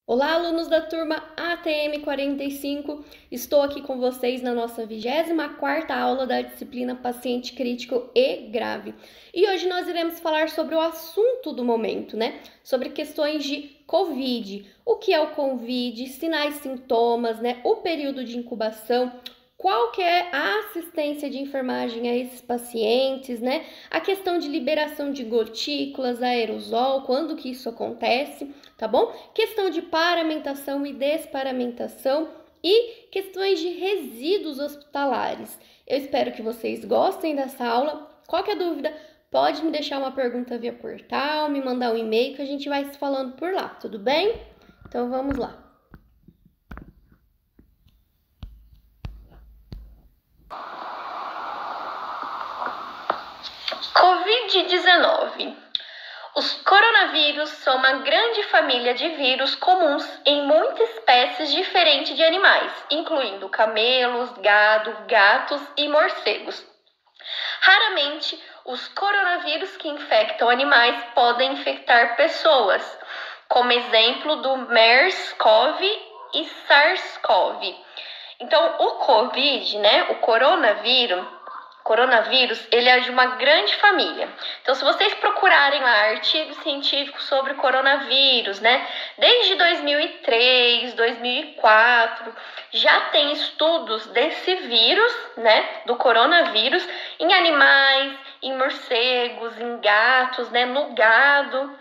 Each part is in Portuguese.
Olá, alunos da turma ATM 45. Estou aqui com vocês na nossa 24ª aula da disciplina Paciente Crítico e Grave. E hoje nós iremos falar sobre o assunto do momento, né? Sobre questões de COVID, o que é o COVID, sinais, sintomas, né? O período de incubação, qual que é a assistência de enfermagem a esses pacientes, né? A questão de liberação de gotículas, aerosol, quando que isso acontece, tá bom? Questão de paramentação e desparamentação e questões de resíduos hospitalares. Eu espero que vocês gostem dessa aula. Qualquer dúvida, pode me deixar uma pergunta via portal, me mandar um e-mail que a gente vai se falando por lá, tudo bem? Então vamos lá. Covid-19. Os coronavírus são uma grande família de vírus comuns em muitas espécies diferentes de animais, incluindo camelos, gado, gatos e morcegos. Raramente, os coronavírus que infectam animais podem infectar pessoas, como exemplo do MERS-CoV e SARS-CoV. Então, o COVID, o coronavírus, ele é de uma grande família. Então, se vocês procurarem lá artigos científicos sobre coronavírus, desde 2003, 2004, já tem estudos desse vírus, do coronavírus, em animais, em morcegos, em gatos, no gado,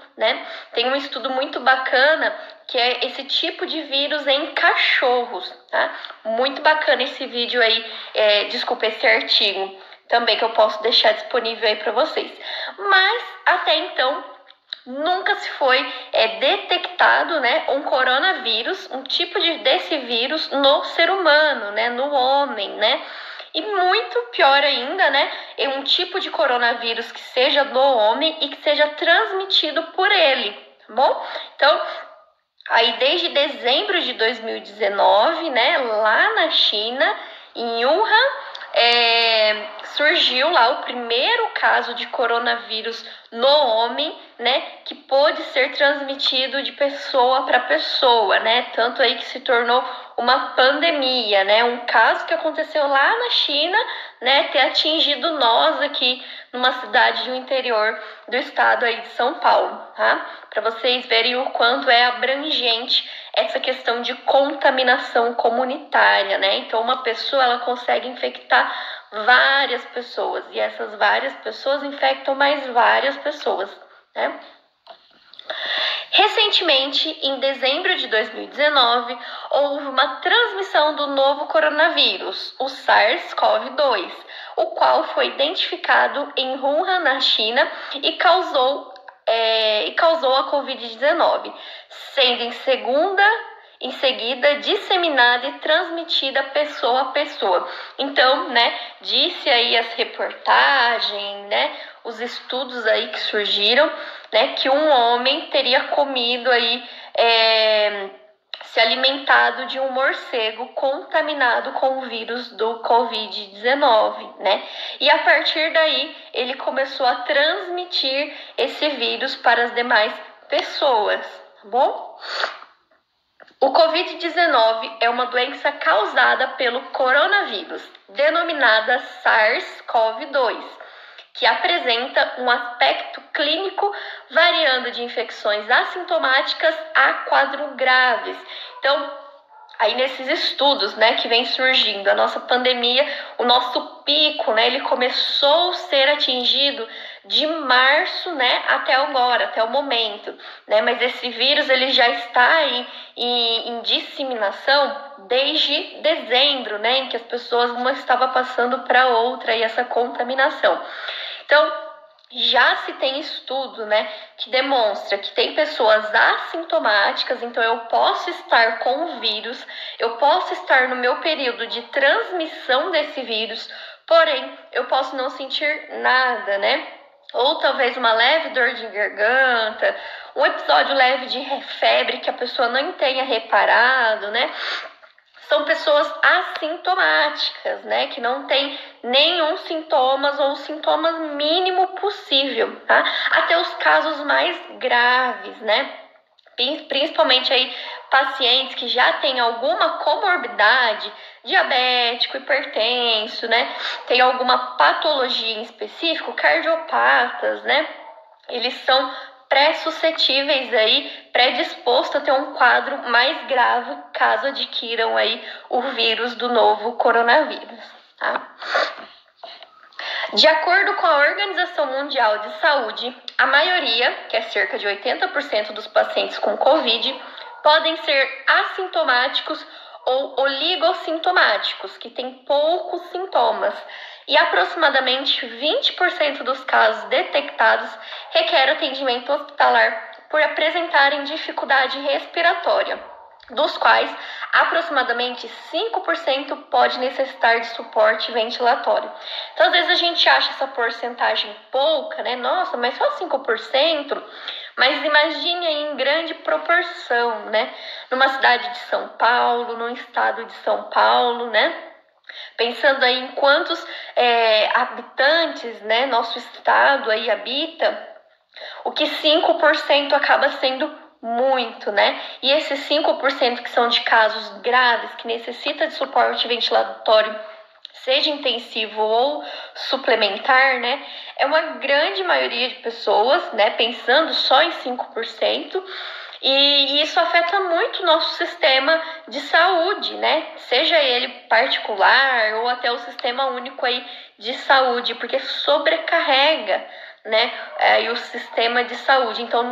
Tem um estudo muito bacana que é esse tipo de vírus em cachorros, tá? Muito bacana esse vídeo aí, esse artigo também que eu posso deixar disponível aí para vocês. Mas até então nunca se foi detectado, um coronavírus, um tipo desse vírus no ser humano, no homem, E muito pior ainda, é um tipo de coronavírus que seja do homem e que seja transmitido por ele, tá bom? Então, aí desde dezembro de 2019, lá na China, em Wuhan, surgiu lá o primeiro caso de coronavírus no homem, que pôde ser transmitido de pessoa para pessoa, Tanto aí que se tornou uma pandemia, Um caso que aconteceu lá na China, ter atingido nós aqui numa cidade do interior do estado aí de São Paulo, tá? Para vocês verem o quanto é abrangente essa questão de contaminação comunitária, Então, uma pessoa, ela consegue infectar várias pessoas, e essas várias pessoas infectam mais várias pessoas, Recentemente, em dezembro de 2019, houve uma transmissão do novo coronavírus, o SARS-CoV-2, o qual foi identificado em Wuhan, na China, e causou a Covid-19, sendo em seguida disseminada e transmitida pessoa a pessoa. Então, disse aí as reportagens, os estudos aí que surgiram, que um homem teria comido aí, se alimentado de um morcego contaminado com o vírus do Covid-19, E a partir daí, ele começou a transmitir esse vírus para as demais pessoas, tá bom? O Covid-19 é uma doença causada pelo coronavírus, denominada SARS-CoV-2, que apresenta um aspecto clínico variando de infecções assintomáticas a quadros graves. Então, aí nesses estudos, que vem surgindo, a nossa pandemia, o nosso pico, ele começou a ser atingido de março, até agora, até o momento, Mas esse vírus, ele já está aí em disseminação desde dezembro, em que as pessoas, uma estava passando para outra, e essa contaminação. Então, já se tem estudo, que demonstra que tem pessoas assintomáticas, então eu posso estar com o vírus, eu posso estar no meu período de transmissão desse vírus, porém, eu posso não sentir nada, Ou talvez uma leve dor de garganta, um episódio leve de febre que a pessoa não tenha reparado, São pessoas assintomáticas, que não tem nenhum sintomas ou sintomas mínimo possível, tá? Até os casos mais graves, Principalmente aí pacientes que já têm alguma comorbidade, diabético, hipertenso, né? Tem alguma patologia em específico, cardiopatas, né? Eles são pré-suscetíveis aí, predispostos a ter um quadro mais grave caso adquiram aí o vírus do novo coronavírus, tá? De acordo com a Organização Mundial de Saúde, a maioria, que é cerca de 80% dos pacientes com Covid, podem ser assintomáticos ou oligossintomáticos, que têm poucos sintomas, e aproximadamente 20% dos casos detectados requer atendimento hospitalar por apresentarem dificuldade respiratória, dos quais aproximadamente 5% pode necessitar de suporte ventilatório. Então, às vezes a gente acha essa porcentagem pouca, né? Nossa, mas só 5%? Mas imagine aí em grande proporção, né? Numa cidade de São Paulo, no estado de São Paulo, né? Pensando aí em quantos habitantes, né, nosso estado aí habita, o que 5% acaba sendo muito, né? E esses 5% que são de casos graves, que necessita de suporte ventilatório, seja intensivo ou suplementar, né? É uma grande maioria de pessoas, né? Pensando só em 5%. E isso afeta muito o nosso sistema de saúde, né? Seja ele particular ou até o sistema único aí de saúde, porque sobrecarrega, né, e o sistema de saúde. Então,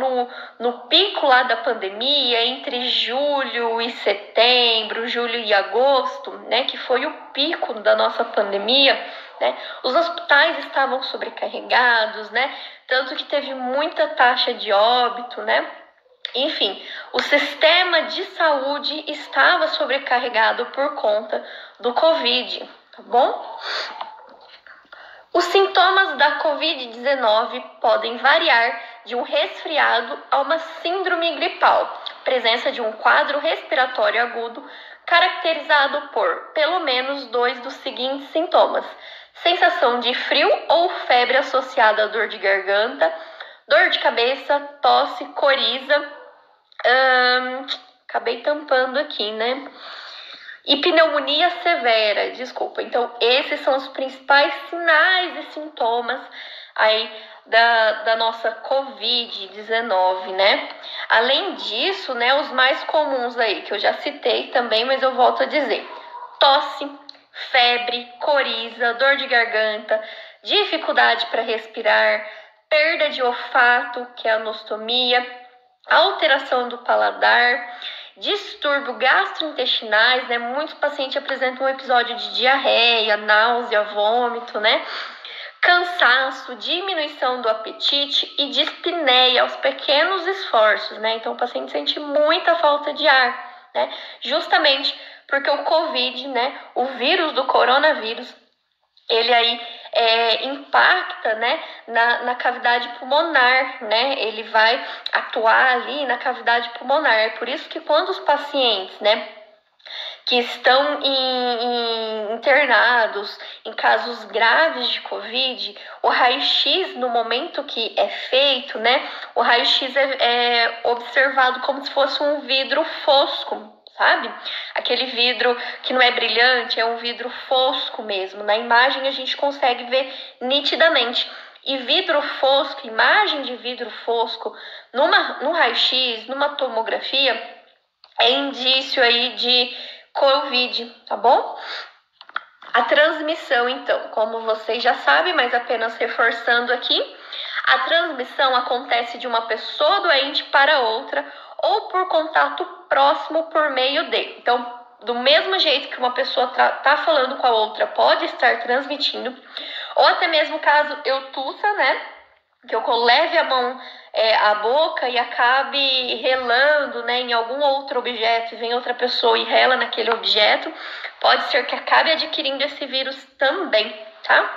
no pico lá da pandemia, entre julho e setembro, julho e agosto, né, que foi o pico da nossa pandemia, né, os hospitais estavam sobrecarregados, né, tanto que teve muita taxa de óbito, né. Enfim, o sistema de saúde estava sobrecarregado por conta do Covid, tá bom? Os sintomas da Covid-19 podem variar de um resfriado a uma síndrome gripal, presença de um quadro respiratório agudo caracterizado por pelo menos 2 dos seguintes sintomas: sensação de frio ou febre associada a dor de garganta, dor de cabeça, tosse, coriza, acabei tampando aqui, né? E pneumonia severa, desculpa. Então, esses são os principais sinais e sintomas aí da nossa Covid-19, né? Além disso, né, os mais comuns aí, que eu já citei também, mas eu volto a dizer: tosse, febre, coriza, dor de garganta, dificuldade para respirar, perda de olfato, que é a anostomia, alteração do paladar, distúrbio gastrointestinais, né? Muitos pacientes apresentam um episódio de diarreia, náusea, vômito, né? Cansaço, diminuição do apetite e dispneia aos pequenos esforços, né? Então o paciente sente muita falta de ar, né? Justamente porque o Covid, né? O vírus do coronavírus, ele aí impacta, né, na cavidade pulmonar, né? Ele vai atuar ali na cavidade pulmonar. É por isso que quando os pacientes, né, que estão internados em casos graves de Covid, o raio-x, no momento que é feito, né, o raio-x é observado como se fosse um vidro fosco, sabe? Aquele vidro que não é brilhante, é um vidro fosco mesmo. Na imagem a gente consegue ver nitidamente. E vidro fosco, imagem de vidro fosco, no raio-x, numa tomografia, é indício aí de Covid, tá bom? A transmissão, então, como vocês já sabem, mas apenas reforçando aqui, a transmissão acontece de uma pessoa doente para outra ou por contato próximo por meio de. Então, do mesmo jeito que uma pessoa tá falando com a outra, pode estar transmitindo, ou até mesmo caso eu tussa, né? Que eu leve a mão à boca e acabe relando, né, em algum outro objeto, e vem outra pessoa e rela naquele objeto, pode ser que acabe adquirindo esse vírus também, tá?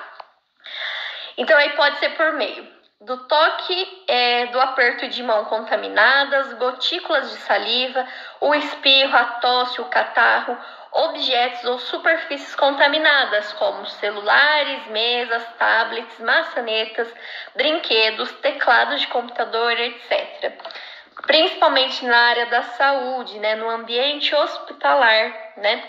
Então aí pode ser por meio do toque, do aperto de mão contaminadas, gotículas de saliva, o espirro, a tosse, o catarro, objetos ou superfícies contaminadas, como celulares, mesas, tablets, maçanetas, brinquedos, teclados de computador, etc. principalmente na área da saúde, né, no ambiente hospitalar, né?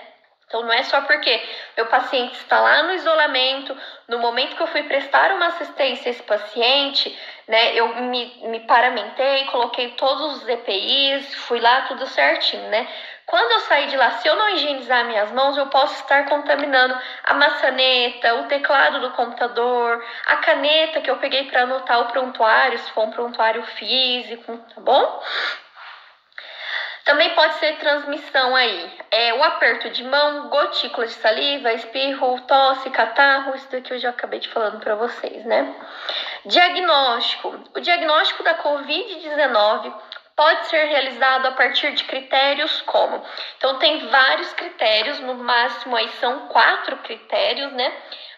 Então, não é só porque meu paciente está lá no isolamento, no momento que eu fui prestar uma assistência a esse paciente, né, eu me paramentei, coloquei todos os EPIs, fui lá tudo certinho, né? Quando eu sair de lá, se eu não higienizar minhas mãos, eu posso estar contaminando a maçaneta, o teclado do computador, a caneta que eu peguei para anotar o prontuário, se for um prontuário físico, tá bom? Também pode ser transmissão aí, o aperto de mão, gotícula de saliva, espirro, tosse, catarro, isso daqui eu já acabei de falando para vocês, né? Diagnóstico. O diagnóstico da Covid-19 pode ser realizado a partir de critérios como... Então, tem vários critérios, no máximo aí são 4 critérios, né?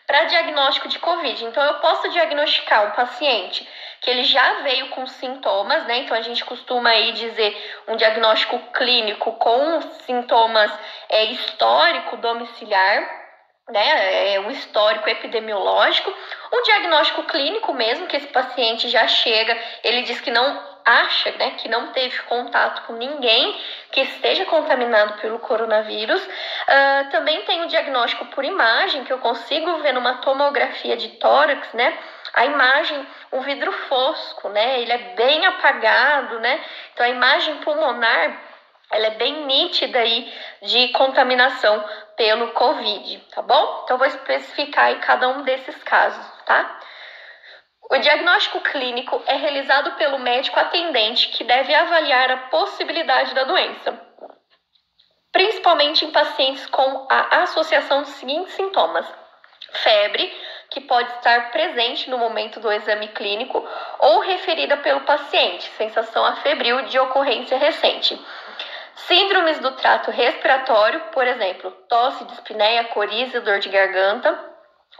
Para diagnóstico de Covid. Então, eu posso diagnosticar um paciente que ele já veio com sintomas, né? Então, a gente costuma aí dizer um diagnóstico clínico com sintomas histórico domiciliar, né? Um histórico epidemiológico. Um diagnóstico clínico mesmo, que esse paciente já chega, ele diz que não acha, né, que não teve contato com ninguém que esteja contaminado pelo coronavírus. Também tem o diagnóstico por imagem, que eu consigo ver numa tomografia de tórax, né, a imagem, o vidro fosco, né, ele é bem apagado, né, então a imagem pulmonar, ela é bem nítida aí de contaminação pelo Covid, tá bom? Então, eu vou especificar aí cada um desses casos, tá? O diagnóstico clínico é realizado pelo médico atendente, que deve avaliar a possibilidade da doença, principalmente em pacientes com a associação dos seguintes sintomas: febre, que pode estar presente no momento do exame clínico ou referida pelo paciente, sensação afebril de ocorrência recente. Síndromes do trato respiratório, por exemplo, tosse, dispneia, coriza, dor de garganta.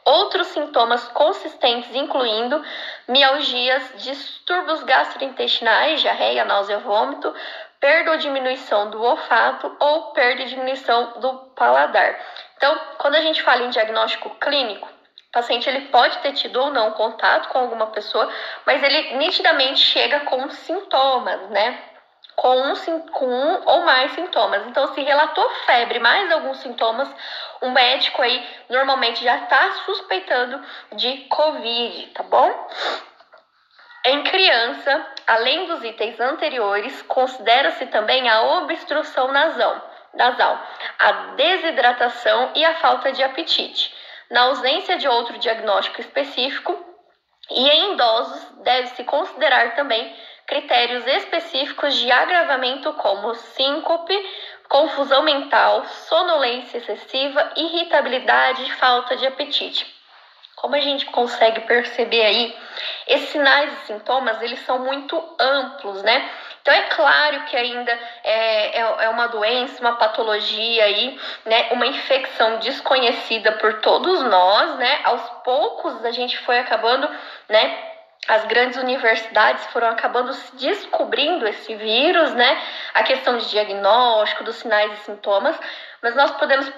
Outros sintomas consistentes, incluindo mialgias, distúrbios gastrointestinais, diarreia, náusea, vômito, perda ou diminuição do olfato ou perda e diminuição do paladar. Então, quando a gente fala em diagnóstico clínico, o paciente ele pode ter tido ou não contato com alguma pessoa, mas ele nitidamente chega com sintomas, né? Com um ou mais sintomas. Então, se relatou febre, mais alguns sintomas, o médico aí normalmente já está suspeitando de Covid, tá bom? Em criança, além dos itens anteriores, considera-se também a obstrução nasal, a desidratação e a falta de apetite. Na ausência de outro diagnóstico específico, e em idosos, deve-se considerar também critérios específicos de agravamento como síncope, confusão mental, sonolência excessiva, irritabilidade e falta de apetite. Como a gente consegue perceber aí, esses sinais e sintomas, eles são muito amplos, né? Então, é claro que ainda é uma doença, uma patologia aí, né? Uma infecção desconhecida por todos nós, né? Aos poucos a gente foi acabando, né? As grandes universidades foram acabando descobrindo esse vírus, né? A questão de diagnóstico, dos sinais e sintomas, mas nós podemos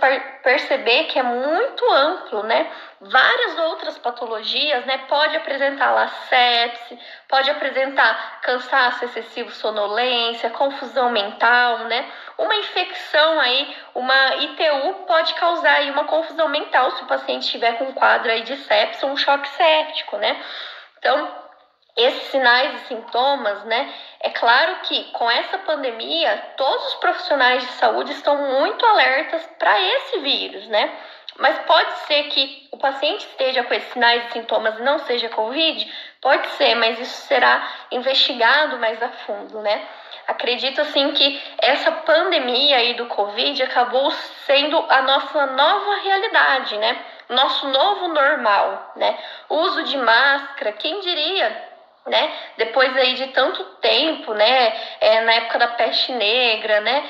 perceber que é muito amplo, né? Várias outras patologias, né? Pode apresentar lá sepse, pode apresentar cansaço excessivo, sonolência, confusão mental, né? Uma infecção aí, uma ITU pode causar aí uma confusão mental se o paciente estiver com um quadro aí de sepse ou um choque séptico, né? Então, esses sinais e sintomas, né? É claro que com essa pandemia, todos os profissionais de saúde estão muito alertas para esse vírus, né? Mas pode ser que o paciente esteja com esses sinais e sintomas e não seja Covid? Pode ser, mas isso será investigado mais a fundo, né? Acredito, assim, que essa pandemia aí do Covid acabou sendo a nossa nova realidade, né? Nosso novo normal, né? O uso de máscara, quem diria, né? Depois aí de tanto tempo, né? Na época da peste negra, né?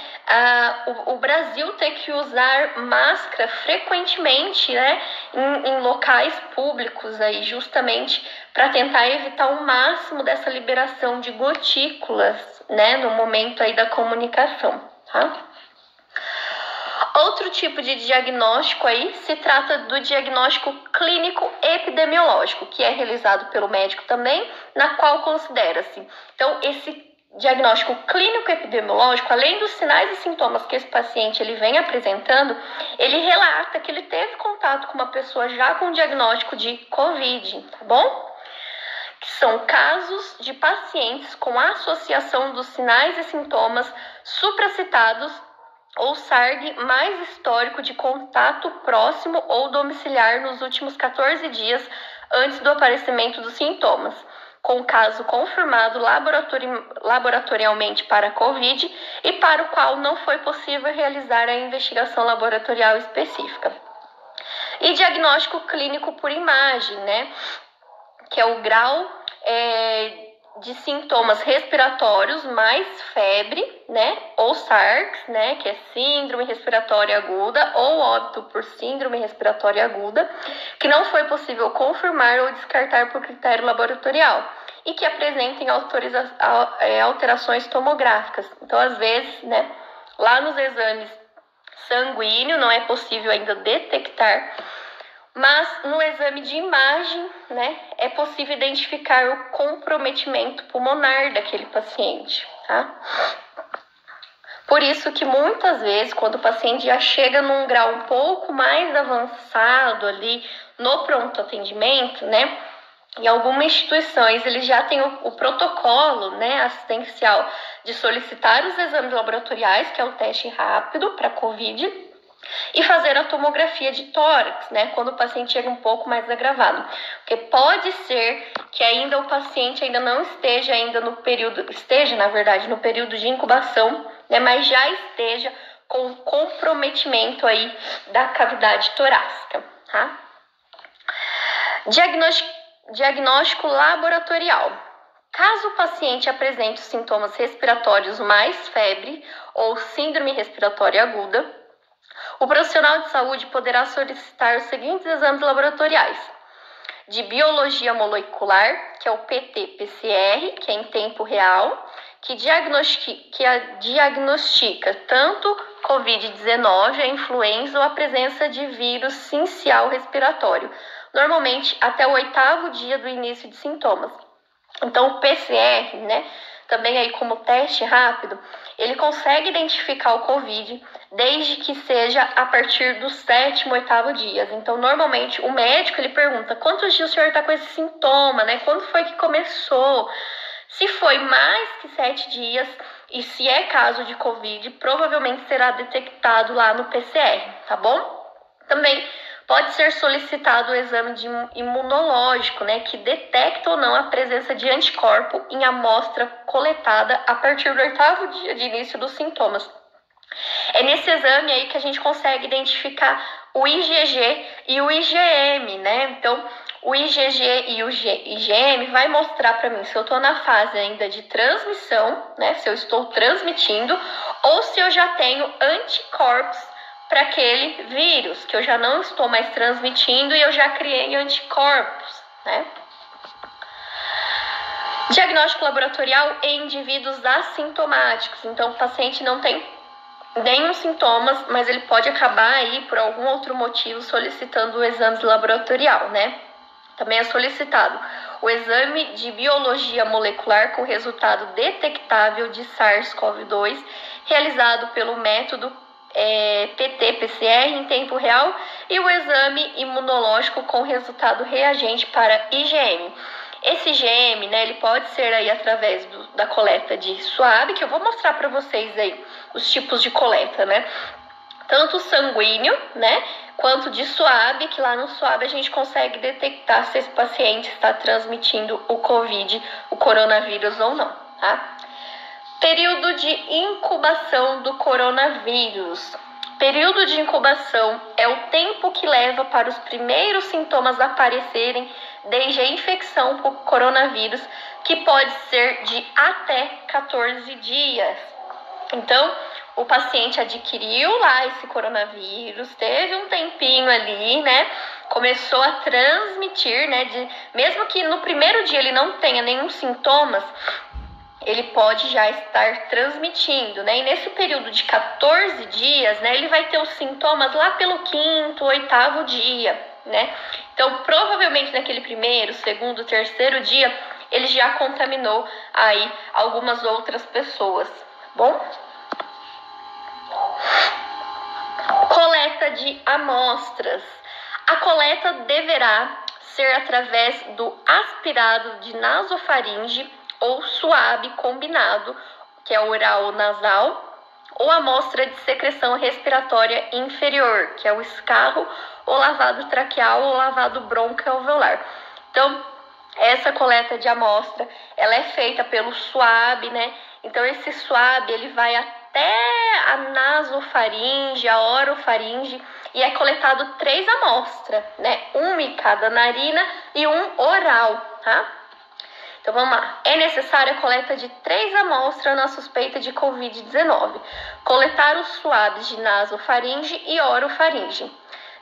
O Brasil tem que usar máscara frequentemente, né? Em locais públicos aí, justamente para tentar evitar o máximo dessa liberação de gotículas, né? No momento aí da comunicação, tá? Outro tipo de diagnóstico aí se trata do diagnóstico clínico epidemiológico, que é realizado pelo médico também, na qual considera-se, então, esse diagnóstico clínico epidemiológico, além dos sinais e sintomas que esse paciente ele vem apresentando, ele relata que ele teve contato com uma pessoa já com diagnóstico de COVID, tá bom? Que são casos de pacientes com associação dos sinais e sintomas supracitados ou SARG mais histórico de contato próximo ou domiciliar nos últimos 14 dias antes do aparecimento dos sintomas, com caso confirmado laboratorialmente para COVID e para o qual não foi possível realizar a investigação laboratorial específica. E diagnóstico clínico por imagem, né? Que é o grau de sintomas respiratórios mais febre, né? Ou SARS, né? Que é síndrome respiratória aguda ou óbito por síndrome respiratória aguda, que não foi possível confirmar ou descartar por critério laboratorial e que apresentem alterações tomográficas. Então, às vezes, né? Lá nos exames sanguíneos não é possível ainda detectar, mas no exame de imagem, né, é possível identificar o comprometimento pulmonar daquele paciente, tá? Por isso que muitas vezes, quando o paciente já chega num grau um pouco mais avançado ali no pronto atendimento, né, em algumas instituições eles já têm o protocolo, né, assistencial de solicitar os exames laboratoriais, que é o teste rápido para COVID, e fazer a tomografia de tórax, né, quando o paciente chega um pouco mais agravado. Porque pode ser que ainda o paciente ainda não esteja no período de incubação, né, mas já esteja com comprometimento aí da cavidade torácica, tá? Diagnóstico laboratorial. Caso o paciente apresente os sintomas respiratórios mais febre ou síndrome respiratória aguda, o profissional de saúde poderá solicitar os seguintes exames laboratoriais: de biologia molecular, que é o PT-PCR, que é em tempo real, que diagnostica tanto COVID-19, a influenza ou a presença de vírus sincial respiratório, normalmente até o 8º dia do início de sintomas. Então, o PCR, né, também aí como teste rápido, ele consegue identificar o COVID desde que seja a partir do 7º, 8º dias. Então, normalmente, o médico, ele pergunta quantos dias o senhor está com esse sintoma, né? Quando foi que começou? Se foi mais que 7 dias e se é caso de COVID, provavelmente será detectado lá no PCR, tá bom? Também pode ser solicitado o exame de imunológico, né, que detecta ou não a presença de anticorpo em amostra coletada a partir do 8º dia de início dos sintomas. É nesse exame aí que a gente consegue identificar o IgG e o IgM, né? Então, o IgG e o IgM vai mostrar para mim se eu estou na fase ainda de transmissão, né? Se eu estou transmitindo ou se eu já tenho anticorpos para aquele vírus, que eu já não estou mais transmitindo e eu já criei anticorpos, né? Diagnóstico laboratorial em indivíduos assintomáticos. Então, o paciente não tem nenhum sintomas, mas ele pode acabar aí, por algum outro motivo, solicitando o exame laboratorial, né? Também é solicitado o exame de biologia molecular com resultado detectável de SARS-CoV-2, realizado pelo método PT-PCR em tempo real, e o exame imunológico com resultado reagente para IgM. Esse IgM, né, ele pode ser aí através da coleta de SWAB, que eu vou mostrar para vocês aí os tipos de coleta, né? Tanto sanguíneo, né, quanto de SWAB, que lá no SWAB a gente consegue detectar se esse paciente está transmitindo o COVID, o coronavírus ou não, tá? Período de incubação do coronavírus. Período de incubação é o tempo que leva para os primeiros sintomas aparecerem desde a infecção por coronavírus, que pode ser de até 14 dias. Então, o paciente adquiriu lá esse coronavírus, teve um tempinho ali, né? Começou a transmitir, né? Mesmo que no primeiro dia ele não tenha nenhum sintomas, ele pode já estar transmitindo, né? E nesse período de 14 dias, né, ele vai ter os sintomas lá pelo 5º, 8º dia, né? Então, provavelmente naquele primeiro, segundo, terceiro dia, ele já contaminou aí algumas outras pessoas, bom? Coleta de amostras. A coleta deverá ser através do aspirado de nasofaringe ou suave combinado, que é oral ou nasal, ou amostra de secreção respiratória inferior, que é o escarro, ou lavado traqueal ou lavado broncoalveolar. Então, essa coleta de amostra, ela é feita pelo suave, né? Então, esse suave, ele vai até a nasofaringe, a orofaringe, e é coletado 3 amostras, né? 1 em cada narina e 1 oral, tá? Então, vamos lá. É necessária a coleta de 3 amostras na suspeita de Covid-19. Coletar os suaves de nasofaringe e orofaringe.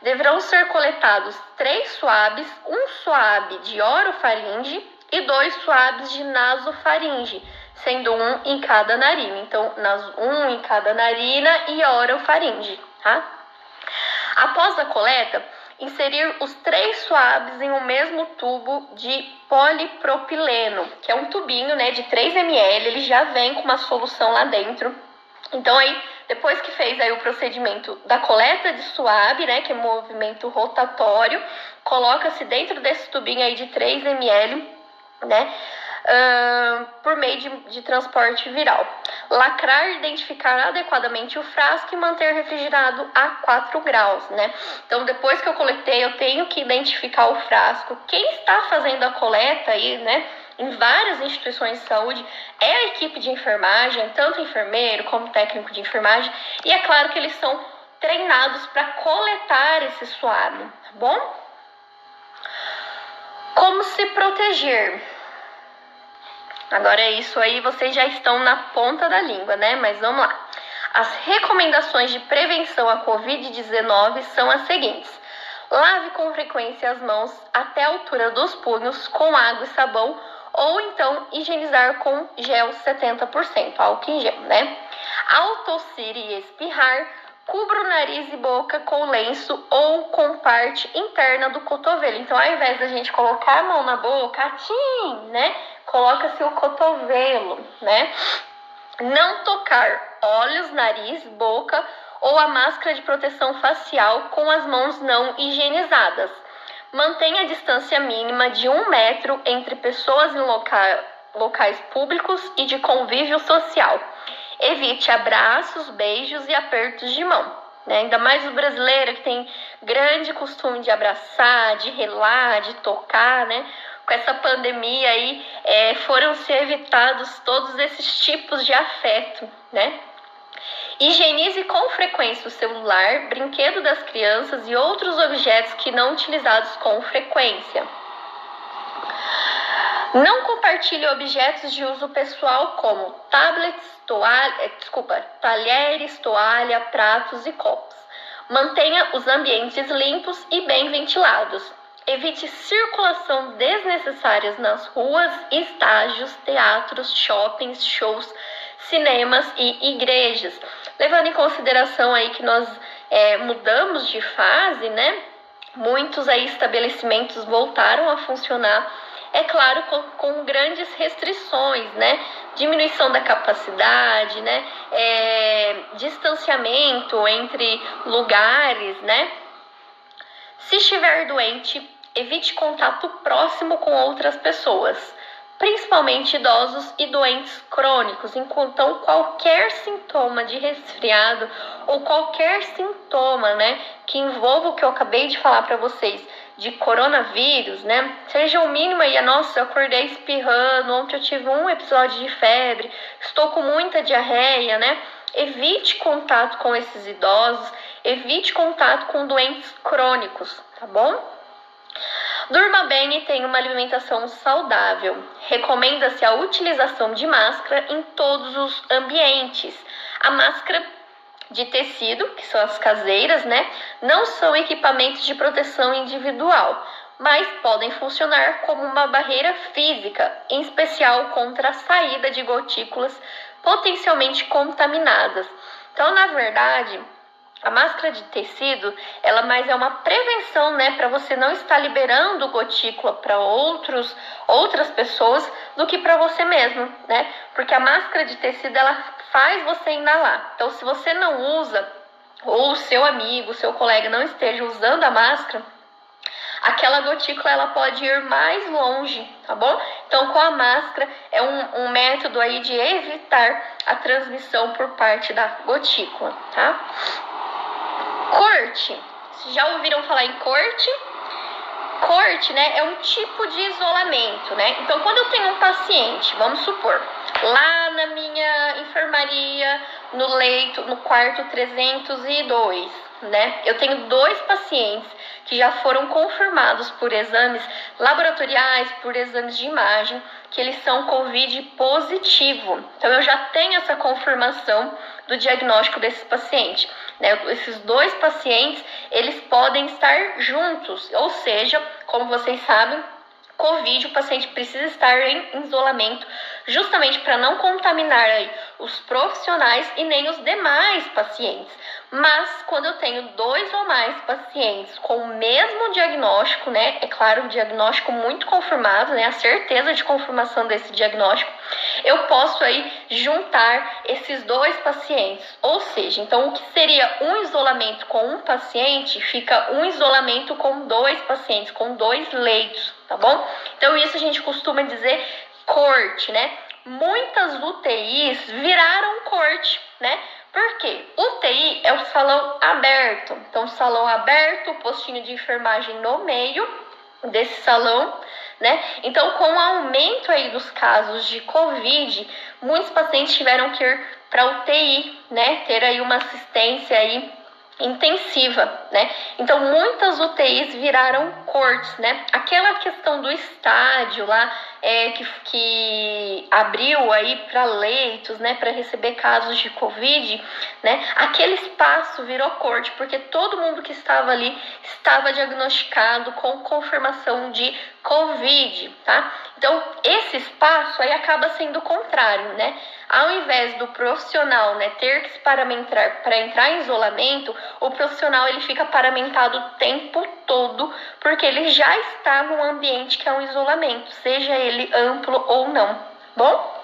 Deverão ser coletados 3 suaves, 1 suave de orofaringe e 2 suaves de nasofaringe, sendo 1 em cada narina. Então, 1 em cada narina e orofaringe, tá? Após a coleta, inserir os 3 suaves em um mesmo tubo de polipropileno, que é um tubinho, né, de 3 ml, ele já vem com uma solução lá dentro. Então, aí, depois que fez aí o procedimento da coleta de suave, né, que é movimento rotatório, coloca-se dentro desse tubinho aí de 3 ml, né, por meio de transporte viral. Lacrar e identificar adequadamente o frasco e manter refrigerado a 4 graus, né? Então, depois que eu coletei, eu tenho que identificar o frasco. Quem está fazendo a coleta aí, né, em várias instituições de saúde, é a equipe de enfermagem, tanto enfermeiro como técnico de enfermagem, e é claro que eles são treinados para coletar esse suave, tá bom? Como se proteger? Agora é isso aí, vocês já estão na ponta da língua, né? Mas vamos lá. As recomendações de prevenção à Covid-19 são as seguintes. Lave com frequência as mãos até a altura dos punhos com água e sabão, ou então higienizar com gel 70%, álcool em gel, né? Ao tossir e espirrar, cubra o nariz e boca com lenço ou com parte interna do cotovelo. Então, ao invés da gente colocar a mão na boca, né? Coloca-se o cotovelo, né? Não tocar olhos, nariz, boca ou a máscara de proteção facial com as mãos não higienizadas. Mantenha a distância mínima de 1 metro entre pessoas em locais públicos e de convívio social. Evite abraços, beijos e apertos de mão, né? Ainda mais o brasileiro que tem grande costume de abraçar, de relar, de tocar, né? Com essa pandemia aí, foram ser evitados todos esses tipos de afeto, né? Higienize com frequência o celular, brinquedo das crianças e outros objetos que não utilizados com frequência. Não compartilhe objetos de uso pessoal como tablets, talheres, toalha, pratos e copos. Mantenha os ambientes limpos e bem ventilados. Evite circulação desnecessária nas ruas, estágios, teatros, shoppings, shows, cinemas e igrejas. Levando em consideração aí que nós mudamos de fase, né? Muitos aí estabelecimentos voltaram a funcionar, é claro, com grandes restrições, né? Diminuição da capacidade, né? Distanciamento entre lugares, né? Se estiver doente, evite contato próximo com outras pessoas, principalmente idosos e doentes crônicos. Então, qualquer sintoma de resfriado ou qualquer sintoma, né, que envolva o que eu acabei de falar para vocês, de coronavírus, né, seja o mínimo aí, nossa, eu acordei espirrando, ontem eu tive um episódio de febre, estou com muita diarreia, né, evite contato com esses idosos, evite contato com doentes crônicos, tá bom? Durma bem e tenha uma alimentação saudável. Recomenda-se a utilização de máscara em todos os ambientes. A máscara de tecido, que são as caseiras, né, não são equipamentos de proteção individual, mas podem funcionar como uma barreira física, em especial contra a saída de gotículas potencialmente contaminadas. Então, na verdade, A máscara de tecido, ela mais é uma prevenção, né, para você não estar liberando gotícula para outras pessoas do que para você mesmo, né? Porque a máscara de tecido, ela faz você inalar. Então, se você não usa, ou o seu amigo, o seu colega não esteja usando a máscara, aquela gotícula ela pode ir mais longe, tá bom? Então, com a máscara é um método aí de evitar a transmissão por parte da gotícula, tá? Corte. Vocês já ouviram falar em corte? Corte, né, é um tipo de isolamento, né? Então, quando eu tenho um paciente, vamos supor, lá na minha enfermaria, no leito, no quarto 302, né? Eu tenho 2 pacientes que já foram confirmados por exames laboratoriais, por exames de imagem, que eles são COVID positivo. Então, eu já tenho essa confirmação do diagnóstico desses pacientes, né? Esses 2 pacientes, eles podem estar juntos, ou seja, como vocês sabem, COVID, o paciente precisa estar em isolamento justamente para não contaminar aí os profissionais e nem os demais pacientes. Mas quando eu tenho 2 ou mais pacientes com o mesmo diagnóstico, né? É claro, o diagnóstico muito confirmado, né? A certeza de confirmação desse diagnóstico, eu posso aí juntar esses 2 pacientes. Ou seja, então o que seria um isolamento com um paciente, fica um isolamento com 2 pacientes, com 2 leitos, tá bom? Então isso a gente costuma dizer corte, né? Muitas UTIs viraram corte, né? Por quê? UTI é o salão aberto. Então, salão aberto, postinho de enfermagem no meio desse salão, né? Então, com o aumento aí dos casos de COVID, muitos pacientes tiveram que ir para UTI, né? Ter aí uma assistência aí intensiva, né? Então, muitas UTIs viraram cortes, né? Aquela questão do estádio lá, que abriu aí para leitos, né? Para receber casos de COVID, né? Aquele espaço virou corte, porque todo mundo que estava ali estava diagnosticado com confirmação de COVID, tá? Então, esse espaço aí acaba sendo o contrário, né? Ao invés do profissional, né, ter que se paramentar para entrar em isolamento, o profissional ele fica paramentado o tempo todo, porque ele já está num ambiente que é um isolamento, seja ele amplo ou não, bom?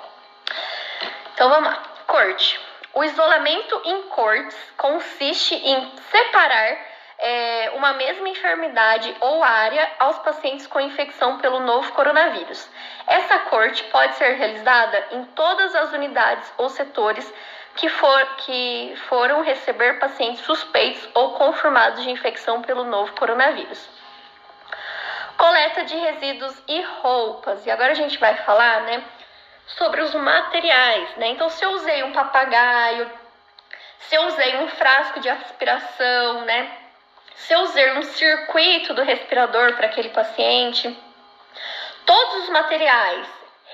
Então vamos lá, corte. O isolamento em cortes consiste em separar uma mesma enfermidade ou área aos pacientes com infecção pelo novo coronavírus. Essa corte pode ser realizada em todas as unidades ou setores que foram receber pacientes suspeitos ou confirmados de infecção pelo novo coronavírus. Coleta de resíduos e roupas. E agora a gente vai falar, né, sobre os materiais, né? Então, se eu usei um papagaio, se eu usei um frasco de aspiração, né? Se eu usei um circuito do respirador para aquele paciente, todos os materiais,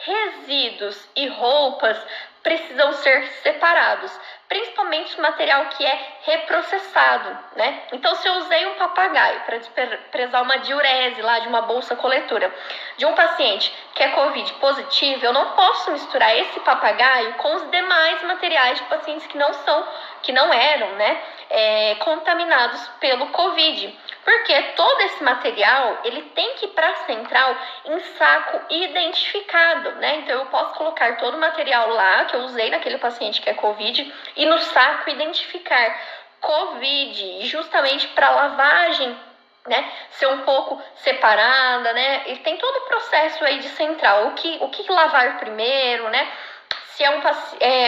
resíduos e roupas precisam ser separados, principalmente o material que é reprocessado, né? Então, se eu usei um papagaio para desprezar uma diurese lá de uma bolsa coletora de um paciente que é COVID positivo, eu não posso misturar esse papagaio com os demais materiais de pacientes que não eram, né, contaminados pelo COVID. Porque todo esse material, ele tem que ir para a central em saco identificado, né? Então, eu posso colocar todo o material lá que eu usei naquele paciente que é COVID e no saco identificar COVID, justamente para lavagem, né, ser um pouco separada, né? E tem todo o processo aí de central, o que lavar primeiro, né? Se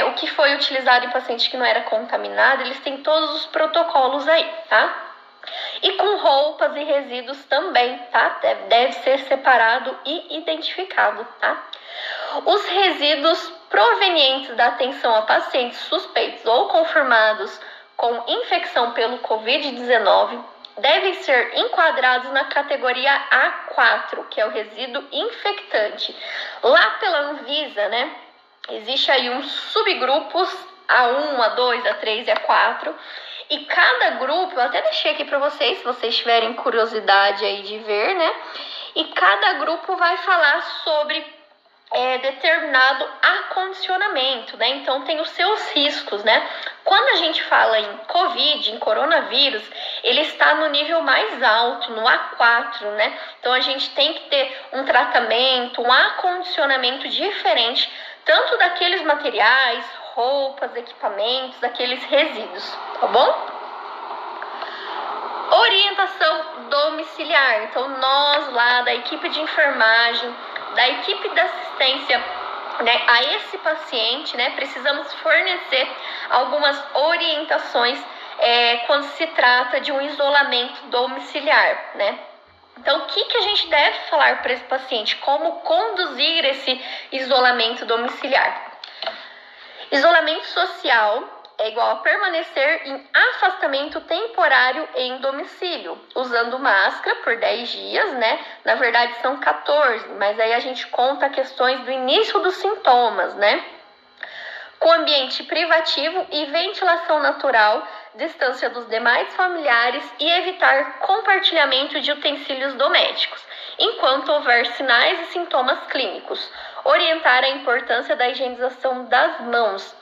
o que foi utilizado em paciente que não era contaminado, eles têm todos os protocolos aí, tá? E com roupas e resíduos também, tá? Deve ser separado e identificado, tá? Os resíduos provenientes da atenção a pacientes suspeitos ou confirmados com infecção pelo COVID-19 devem ser enquadrados na categoria A4, que é o resíduo infectante. Lá pela Anvisa, né? Existe aí uns subgrupos, A1, A2, A3 e A4. E cada grupo, eu até deixei aqui para vocês, se vocês tiverem curiosidade aí de ver, né? E cada grupo vai falar sobre determinado acondicionamento, né? Então tem os seus riscos, né? Quando a gente fala em Covid, em coronavírus, ele está no nível mais alto, no A4, né? Então a gente tem que ter um tratamento, um acondicionamento diferente, tanto daqueles materiais, roupas, equipamentos, daqueles resíduos, tá bom? Orientação domiciliar. Então nós lá da equipe de enfermagem, da equipe da assistência, né, a esse paciente, né, precisamos fornecer algumas orientações quando se trata de um isolamento domiciliar, né? Então, o que a gente deve falar para esse paciente? Como conduzir esse isolamento domiciliar? Isolamento social é igual a permanecer em afastamento temporário em domicílio, usando máscara por 10 dias, né? Na verdade são 14, mas aí a gente conta questões do início dos sintomas, né? Com ambiente privativo e ventilação natural, distância dos demais familiares e evitar compartilhamento de utensílios domésticos, enquanto houver sinais e sintomas clínicos. Orientar a importância da higienização das mãos.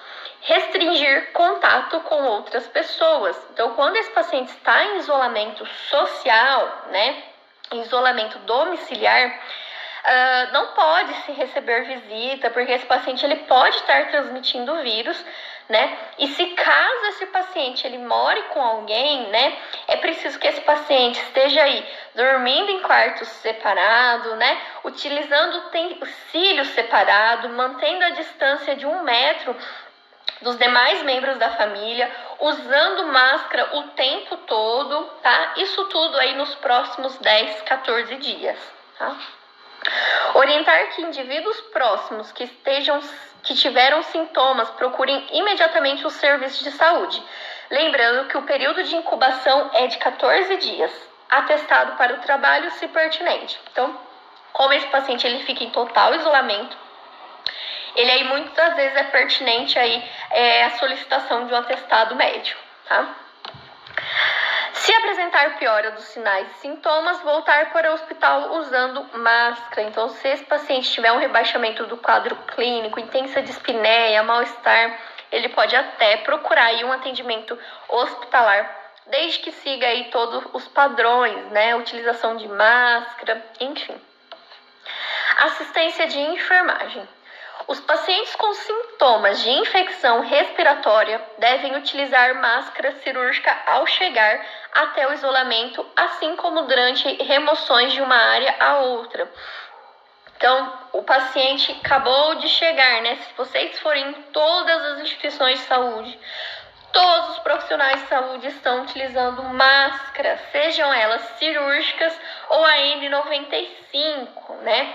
Restringir contato com outras pessoas. Então, quando esse paciente está em isolamento social, né, em isolamento domiciliar, não pode se receber visita, porque esse paciente ele pode estar transmitindo o vírus, né? E se caso esse paciente ele more com alguém, né, é preciso que esse paciente esteja aí dormindo em quartos separados, né, utilizando utensílios separados, mantendo a distância de 1 metro dos demais membros da família, usando máscara o tempo todo, tá? Isso tudo aí nos próximos 10, 14 dias, tá? Orientar que indivíduos próximos que tiveram sintomas procurem imediatamente os serviços de saúde. Lembrando que o período de incubação é de 14 dias, atestado para o trabalho se pertinente. Então, como esse paciente ele fica em total isolamento, ele aí muitas vezes é pertinente aí a solicitação de um atestado médico, tá? Se apresentar piora dos sinais e sintomas, voltar para o hospital usando máscara. Então, se esse paciente tiver um rebaixamento do quadro clínico, intensa dispneia, mal-estar, ele pode até procurar aí um atendimento hospitalar, desde que siga aí todos os padrões, né? Utilização de máscara, enfim. Assistência de enfermagem. Os pacientes com sintomas de infecção respiratória devem utilizar máscara cirúrgica ao chegar até o isolamento, assim como durante remoções de uma área a outra. Então, o paciente acabou de chegar, né? Se vocês forem em todas as instituições de saúde, todos os profissionais de saúde estão utilizando máscara, sejam elas cirúrgicas ou a N95, né?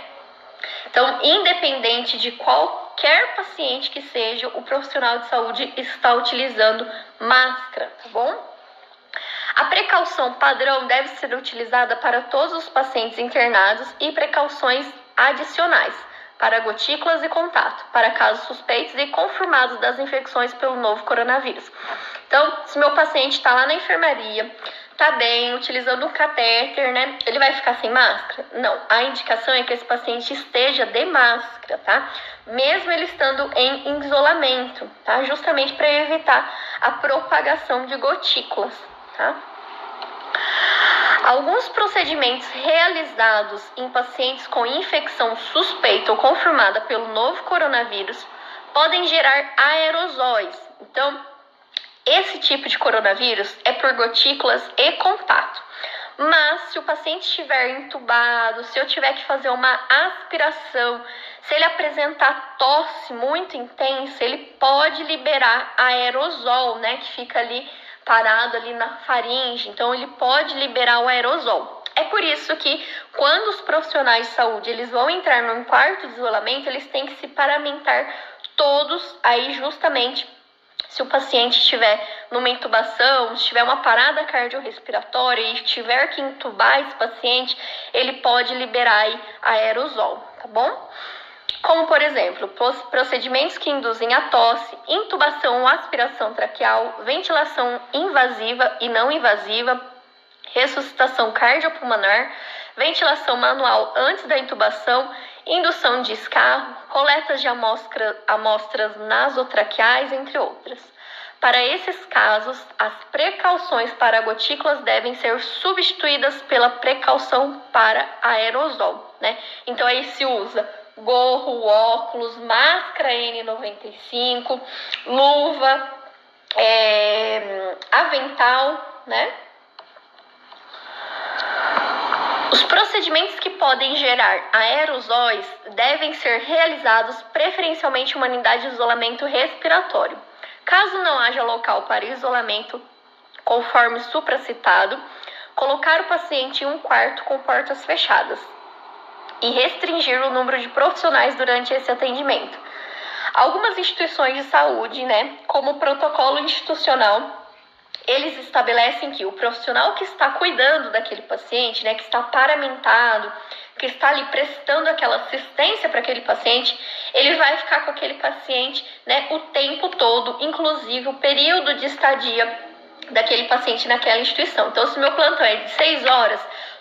Então, independente de qualquer paciente que seja, o profissional de saúde está utilizando máscara, tá bom? A precaução padrão deve ser utilizada para todos os pacientes internados e precauções adicionais para gotículas e contato, para casos suspeitos e confirmados das infecções pelo novo coronavírus. Então, se meu paciente está lá na enfermaria, tá bem, utilizando um catéter, né? Ele vai ficar sem máscara? Não, a indicação é que esse paciente esteja de máscara, tá? Mesmo ele estando em isolamento, tá? Justamente para evitar a propagação de gotículas, tá? Alguns procedimentos realizados em pacientes com infecção suspeita ou confirmada pelo novo coronavírus podem gerar aerosóis. Então, esse tipo de coronavírus é por gotículas e contato. Mas se o paciente estiver entubado, se eu tiver que fazer uma aspiração, se ele apresentar tosse muito intensa, ele pode liberar aerosol, né, que fica ali parado ali na faringe. Então ele pode liberar o aerosol. É por isso que quando os profissionais de saúde eles vão entrar num quarto de isolamento, eles têm que se paramentar todos aí justamente se o paciente estiver numa intubação, se tiver uma parada cardiorrespiratória e tiver que intubar esse paciente, ele pode liberar aí aerosol, tá bom? Como, por exemplo, procedimentos que induzem a tosse, intubação ou aspiração traqueal, ventilação invasiva e não invasiva, ressuscitação cardiopulmonar, ventilação manual antes da intubação indução de escarro, coletas de amostras nasotraqueais, entre outras. Para esses casos, as precauções para gotículas devem ser substituídas pela precaução para aerosol, né? Então aí se usa gorro, óculos, máscara N95, luva, avental, né? Os procedimentos que podem gerar aerosóis devem ser realizados preferencialmente em uma unidade de isolamento respiratório. Caso não haja local para isolamento, conforme supracitado, colocar o paciente em um quarto com portas fechadas e restringir o número de profissionais durante esse atendimento. Algumas instituições de saúde, né, como protocolo institucional, eles estabelecem que o profissional que está cuidando daquele paciente, né, que está paramentado, que está ali prestando aquela assistência para aquele paciente, ele vai ficar com aquele paciente, né, o tempo todo, inclusive o período de estadia daquele paciente naquela instituição. Então, se meu plantão é de 6 horas,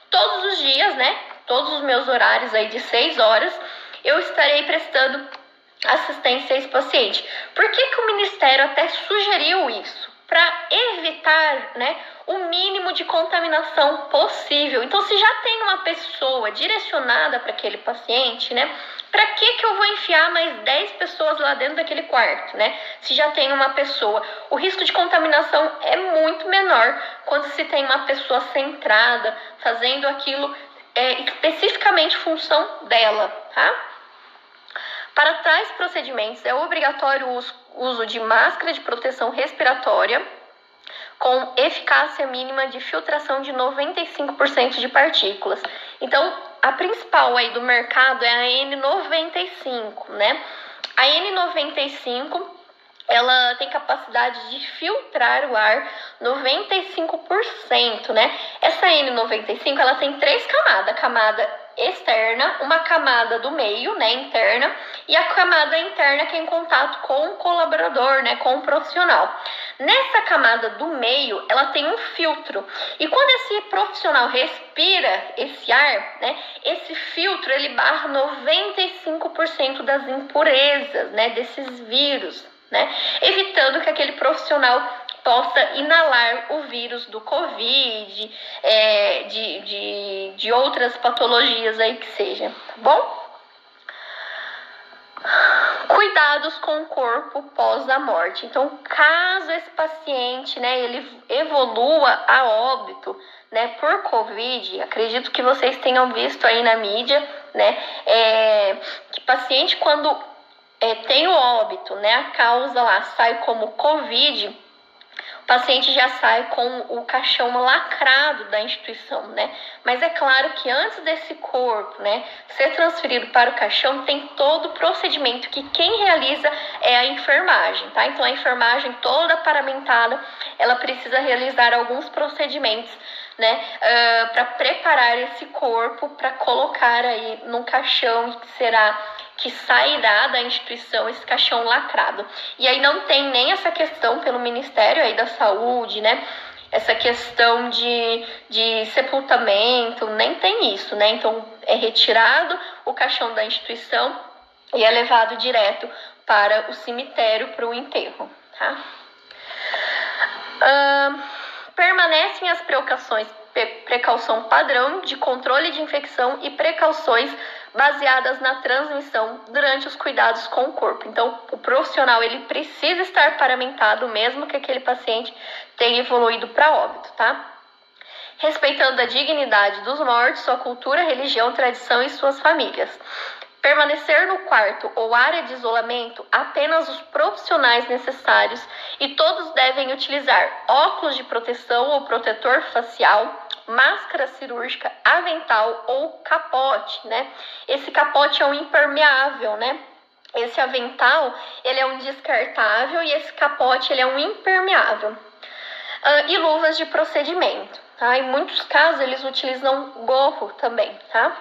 todos os dias, né, todos os meus horários aí de 6 horas, eu estarei prestando assistência a esse paciente. Por que o Ministério até sugeriu isso? Para evitar, né, o mínimo de contaminação possível. Então, se já tem uma pessoa direcionada para aquele paciente, né, para que eu vou enfiar mais 10 pessoas lá dentro daquele quarto, né? Se já tem uma pessoa, o risco de contaminação é muito menor quando se tem uma pessoa centrada, fazendo aquilo especificamente função dela, tá? Para tais procedimentos, é obrigatório o uso de máscara de proteção respiratória com eficácia mínima de filtração de 95% de partículas. Então, a principal aí do mercado é a N95, né? A N95, ela tem capacidade de filtrar o ar 95%, né? Essa N95, ela tem 3 camadas. A camada externa, uma camada do meio, né, interna, e a camada interna que é em contato com o colaborador, né, com o profissional. Nessa camada do meio, ela tem um filtro. E quando esse profissional respira esse ar, né, esse filtro, ele barra 95% das impurezas, né, desses vírus, né, evitando que aquele profissional possa inalar o vírus do Covid, de outras patologias aí que seja, tá bom? Cuidados com o corpo pós a morte. Então, caso esse paciente, né, ele evolua a óbito, né, por Covid, acredito que vocês tenham visto aí na mídia, né, que paciente quando tem o óbito, né, a causa lá sai como Covid, o paciente já sai com o caixão lacrado da instituição, né? Mas é claro que antes desse corpo, né, ser transferido para o caixão, tem todo o procedimento que quem realiza é a enfermagem, tá? Então, a enfermagem toda paramentada, ela precisa realizar alguns procedimentos, né, para preparar esse corpo para colocar aí num caixão que sairá da instituição esse caixão lacrado. E aí não tem nem essa questão pelo Ministério aí da Saúde, né? Essa questão de sepultamento, nem tem isso, né? Então é retirado o caixão da instituição e é levado direto para o cemitério para o enterro, tá? Permanecem as precaução padrão de controle de infecção e precauções baseadas na transmissão durante os cuidados com o corpo. Então, o profissional ele precisa estar paramentado mesmo que aquele paciente tenha evoluído para óbito, tá? Respeitando a dignidade dos mortos, sua cultura, religião, tradição e suas famílias. Permanecer no quarto ou área de isolamento apenas os profissionais necessários e todos devem utilizar óculos de proteção ou protetor facial, máscara cirúrgica, avental ou capote, né? Esse capote é um impermeável, né? Esse avental, ele é um descartável e esse capote, ele é um impermeável. E luvas de procedimento, tá? Em muitos casos, eles utilizam gorro também, tá?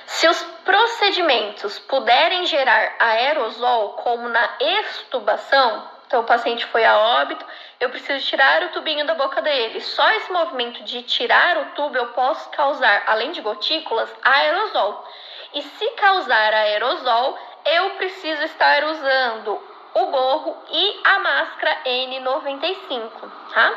Se os procedimentos puderem gerar aerosol, como na extubação, então o paciente foi a óbito, eu preciso tirar o tubinho da boca dele. Só esse movimento de tirar o tubo eu posso causar, além de gotículas, aerosol. E se causar aerosol, eu preciso estar usando o gorro e a máscara N95, tá?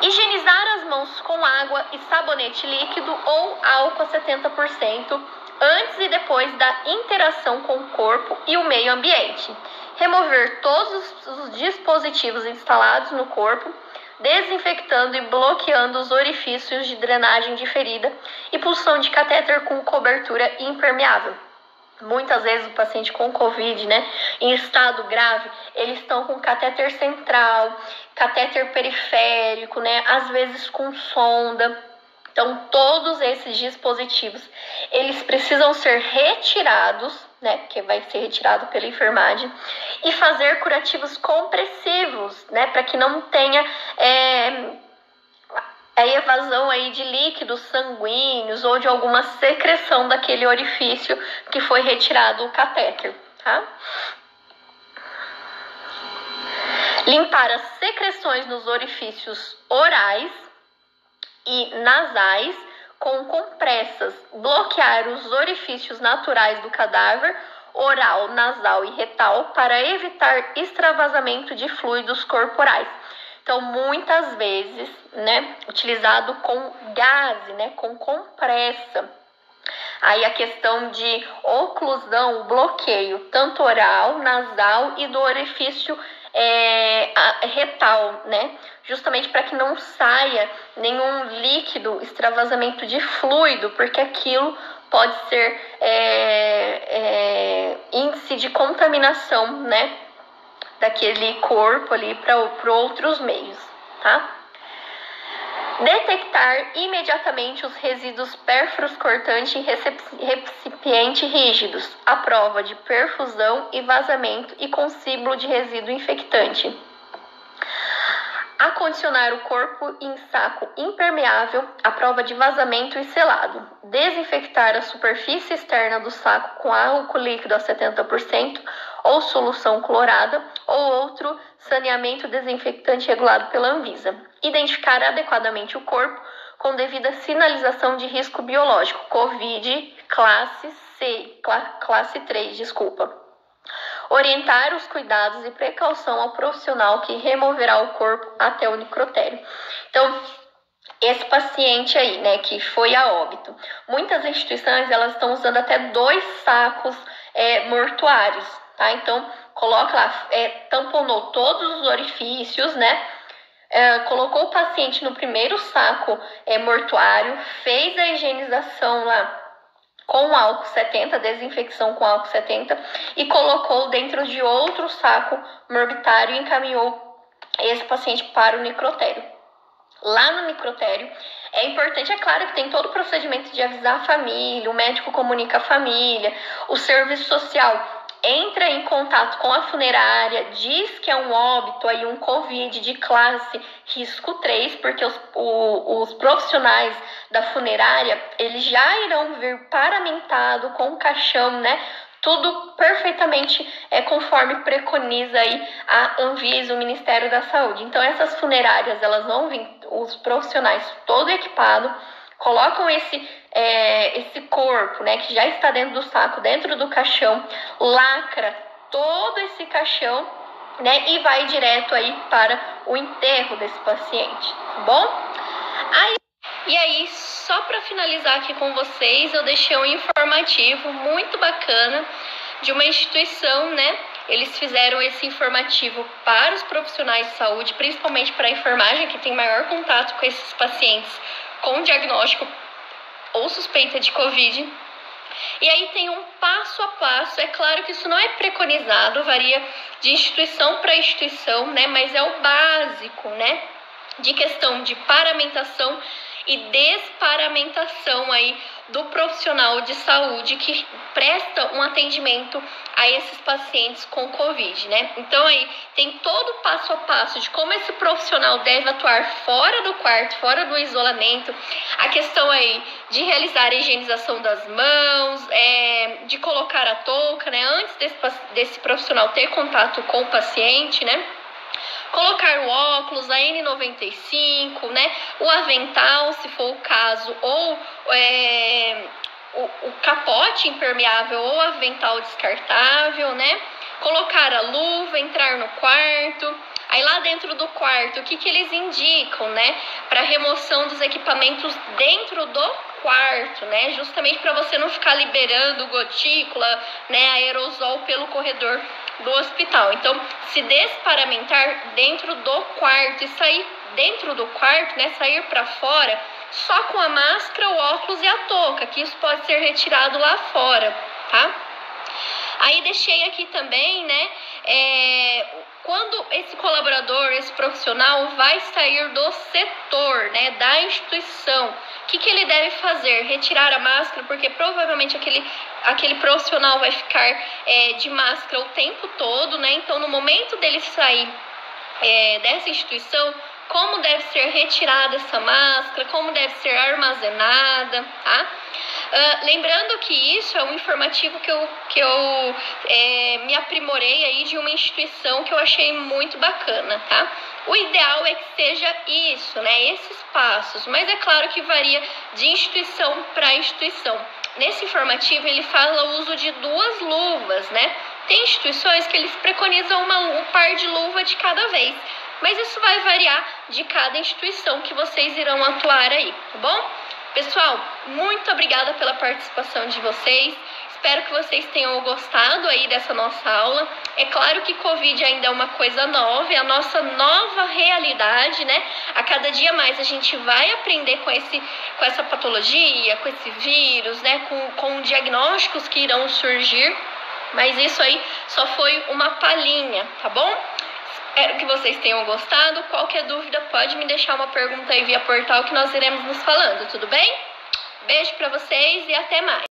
Higienizar as mãos com água e sabonete líquido ou álcool a 70% antes e depois da interação com o corpo e o meio ambiente. Remover todos os dispositivos instalados no corpo, desinfectando e bloqueando os orifícios de drenagem de ferida e punção de catéter com cobertura impermeável. Muitas vezes o paciente com Covid, né, em estado grave, eles estão com catéter central, catéter periférico, né, às vezes com sonda. Então, todos esses dispositivos, eles precisam ser retirados, né, porque vai ser retirado pela enfermagem, e fazer curativos compressivos, né, para que não tenha a evasão aí de líquidos sanguíneos ou de alguma secreção daquele orifício que foi retirado o catéter, tá? Limpar as secreções nos orifícios orais e nasais com compressas, bloquear os orifícios naturais do cadáver, oral, nasal e retal, para evitar extravasamento de fluidos corporais. Então, muitas vezes, né, utilizado com gaze, né, com compressa. Aí a questão de oclusão, bloqueio, tanto oral, nasal e do orifício retal, né? Justamente para que não saia nenhum líquido, extravasamento de fluido, porque aquilo pode ser índice de contaminação, né? Daquele corpo ali para outros meios, tá? Detectar imediatamente os resíduos pérfuros cortantes em recipiente rígidos, à prova de perfusão e vazamento e com símbolo de resíduo infectante. Acondicionar o corpo em saco impermeável, à prova de vazamento e selado. Desinfectar a superfície externa do saco com álcool líquido a 70% ou solução clorada ou outro saneamento desinfectante regulado pela Anvisa. Identificar adequadamente o corpo com devida sinalização de risco biológico, COVID, classe 3, desculpa. Orientar os cuidados e precaução ao profissional que removerá o corpo até o necrotério. Então, esse paciente aí, né, que foi a óbito, muitas instituições, elas estão usando até 2 sacos mortuários, tá? Então, coloca lá, tamponou todos os orifícios, né? Colocou o paciente no primeiro saco mortuário, fez a higienização lá com álcool 70, desinfecção com álcool 70, e colocou dentro de outro saco morbitário e encaminhou esse paciente para o necrotério. Lá no necrotério, é importante, é claro que tem todo o procedimento de avisar a família, o médico comunica a família, o serviço social entra em contato com a funerária, diz que é um óbito, aí um COVID de classe risco 3, porque os profissionais da funerária, eles já irão vir paramentado com caixão, né? Tudo perfeitamente conforme preconiza aí a Anvisa, o Ministério da Saúde. Então, essas funerárias, elas vão vir, os profissionais todo equipado, colocam esse corpo, né, que já está dentro do saco, dentro do caixão, lacra todo esse caixão, né, e vai direto aí para o enterro desse paciente, tá bom? E aí, só para finalizar aqui com vocês, eu deixei um informativo muito bacana de uma instituição, né? Eles fizeram esse informativo para os profissionais de saúde, principalmente para a enfermagem, que tem maior contato com esses pacientes com diagnóstico ou suspeita de Covid. E aí tem um passo a passo, é claro que isso não é preconizado, varia de instituição para instituição, né? Mas é o básico, né? De questão de paramentação e desparamentação aí do profissional de saúde que presta um atendimento a esses pacientes com Covid, né? Então aí tem todo o passo a passo de como esse profissional deve atuar fora do quarto, fora do isolamento, a questão aí de realizar a higienização das mãos, de colocar a touca, né? Antes desse profissional ter contato com o paciente, né? Colocar o óculos, a N95, né? O avental, se for o caso, ou o capote impermeável ou avental descartável, né? Colocar a luva, entrar no quarto. Aí lá dentro do quarto, o que eles indicam, né? Para remoção dos equipamentos dentro do quarto, né? Justamente para você não ficar liberando gotícula, né? Aerosol pelo corredor do hospital. Então, se desparamentar dentro do quarto e sair dentro do quarto, né? Sair para fora só com a máscara, o óculos e a touca, que isso pode ser retirado lá fora, tá? Aí deixei aqui também, né? Quando esse colaborador, esse profissional vai sair do setor, né, da instituição, o que ele deve fazer? Retirar a máscara, porque provavelmente aquele profissional vai ficar de máscara o tempo todo, né? Então, no momento dele sair dessa instituição, como deve ser retirada essa máscara, como deve ser armazenada, tá? Lembrando que isso é um informativo que eu me aprimorei aí de uma instituição que eu achei muito bacana, tá? O ideal é que seja isso, né? Esses passos, mas é claro que varia de instituição para instituição. Nesse informativo ele fala o uso de 2 luvas, né? Tem instituições que eles preconizam um par de luva de cada vez, mas isso vai variar de cada instituição que vocês irão atuar aí, tá bom? Pessoal, muito obrigada pela participação de vocês. Espero que vocês tenham gostado aí dessa nossa aula. É claro que Covid ainda é uma coisa nova, é a nossa nova realidade, né? A cada dia mais a gente vai aprender com essa patologia, com esse vírus, né? Com diagnósticos que irão surgir. Mas isso aí só foi uma palhinha, tá bom? Espero que vocês tenham gostado. Qualquer dúvida pode me deixar uma pergunta aí via portal que nós iremos nos falando, tudo bem? Beijo pra vocês e até mais!